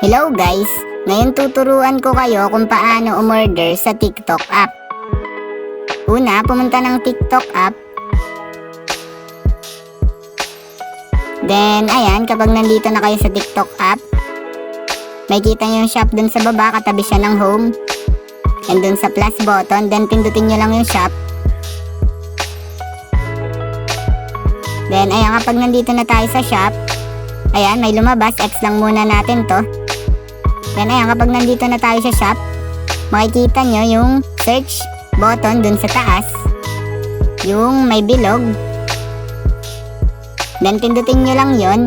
Hello guys! Ngayon tuturuan ko kayo kung paano umorder sa TikTok app. Una, pumunta ng TikTok app. Then, ayan, kapag nandito na kayo sa TikTok app, may kita nyo yung shop dun sa baba, katabi siya ng home. And dun sa plus button, then pindutin nyo lang yung shop. Then, ayan, kapag nandito na tayo sa shop, ayan, may lumabas, X lang muna natin to. Then ayan, kapag nandito na tayo sa shop, makikita nyo yung search button dun sa taas, yung may bilog. Then pindutin nyo lang yon.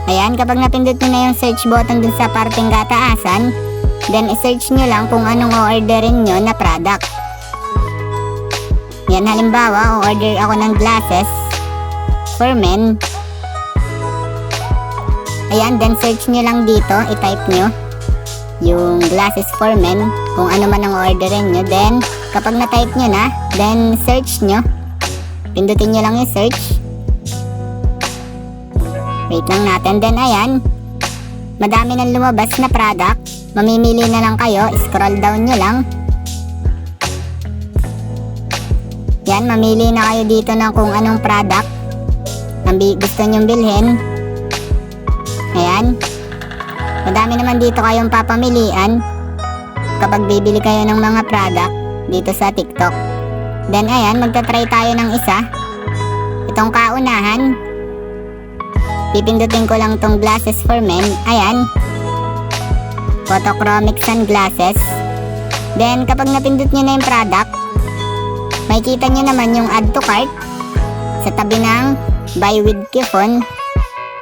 Ayan, kapag napindut nyo na yung search button dun sa parting kataasan, then i-search nyo lang kung anong o-orderin nyo na product. Yan, halimbawa, o-order ako ng glasses for men. Ayan, then search nyo lang dito, i-type nyo yung glasses for men, kung ano man ang orderin nyo. Then, kapag na-type nyo na, then search nyo. Pindutin nyo lang yung search. Wait lang natin. Then, ayan, madami nang lumabas na product. Mamimili na lang kayo, scroll down nyo lang. Yan, mamili na kayo dito ng kung anong product ang gusto nyong bilhin. Ayan, madami naman dito kayong papamilian kapag bibili kayo ng mga product dito sa TikTok. Then ayan, magta-try tayo ng isa. Itong kaunahan, pipindutin ko lang tong glasses for men. Ayan, photochromic sunglasses. Then kapag napindut nyo na yung product, makikita nyo naman yung add to cart sa tabi ng buy with coupon.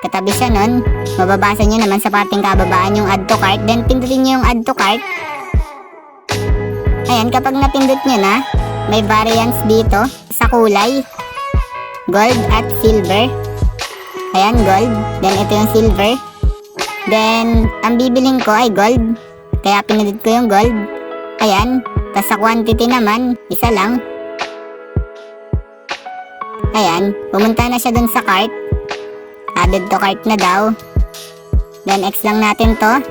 Katabi siya nun, mababasa nyo naman sa parting kababaan yung add to cart. Then pindutin nyo yung add to cart. Ayan, kapag napindut nyo na, may variants dito sa kulay, gold at silver. Ayan, gold. Then ito yung silver. Then ang bibiling ko ay gold, kaya pinindut ko yung gold. Ayan, tas sa quantity naman, isa lang. Ayan, pumunta na siya dun sa cart. Added to cart na daw. Then X lang natin to.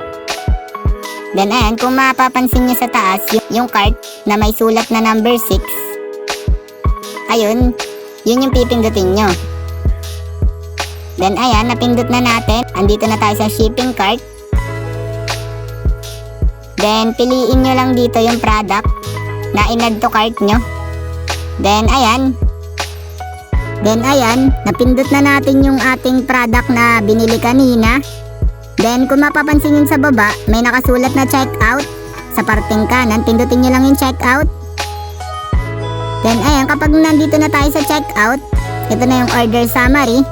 Then ayan, kung mapapansin nyo sa taas, yung cart na may sulat na number 6, ayun, yun yung pipindutin nyo. Then ayan, napindut na natin. Andito na tayo sa shipping cart. Then piliin nyo lang dito yung product na in-add to cart nyo. Then ayan, napindut na natin yung ating product na binili kanina. Then kung mapapansin yun sa baba, may nakasulat na checkout sa parting kanan. Pindutin nyo lang yung checkout. Then ayan, kapag nandito na tayo sa checkout, ito na yung order summary.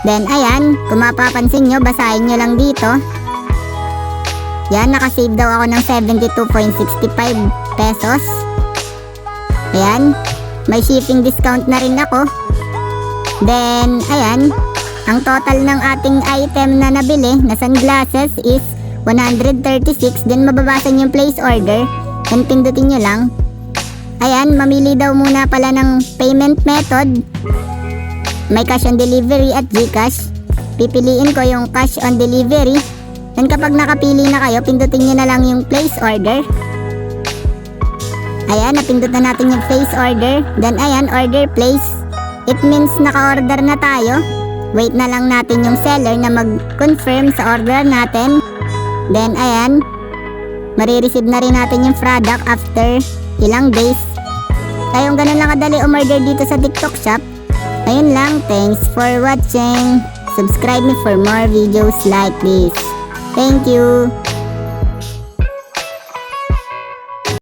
Then ayan, kung mapapansin nyo, basahin nyo lang dito. Yan, nakasave daw ako ng 72.65 pesos. Ayan, may shipping discount na rin ako. Then, ayan, ang total ng ating item na nabili na sunglasses is 136. Then, mababasa nyo yung place order. Then, pindutin nyo lang. Ayan, mamili daw muna pala ng payment method. May cash on delivery at GCash. Pipiliin ko yung cash on delivery. Then, kapag nakapili na kayo, pindutin nyo na lang yung place order. Ayan, napindot na natin yung place order. Then, ayan, order place. It means naka-order na tayo. Wait na lang natin yung seller na mag-confirm sa order natin. Then ayan, marireceive na rin natin yung product after ilang days. Kayong ganun lang kadali umorder dito sa TikTok shop. Ayun lang, thanks for watching. Subscribe me for more videos like this. Thank you.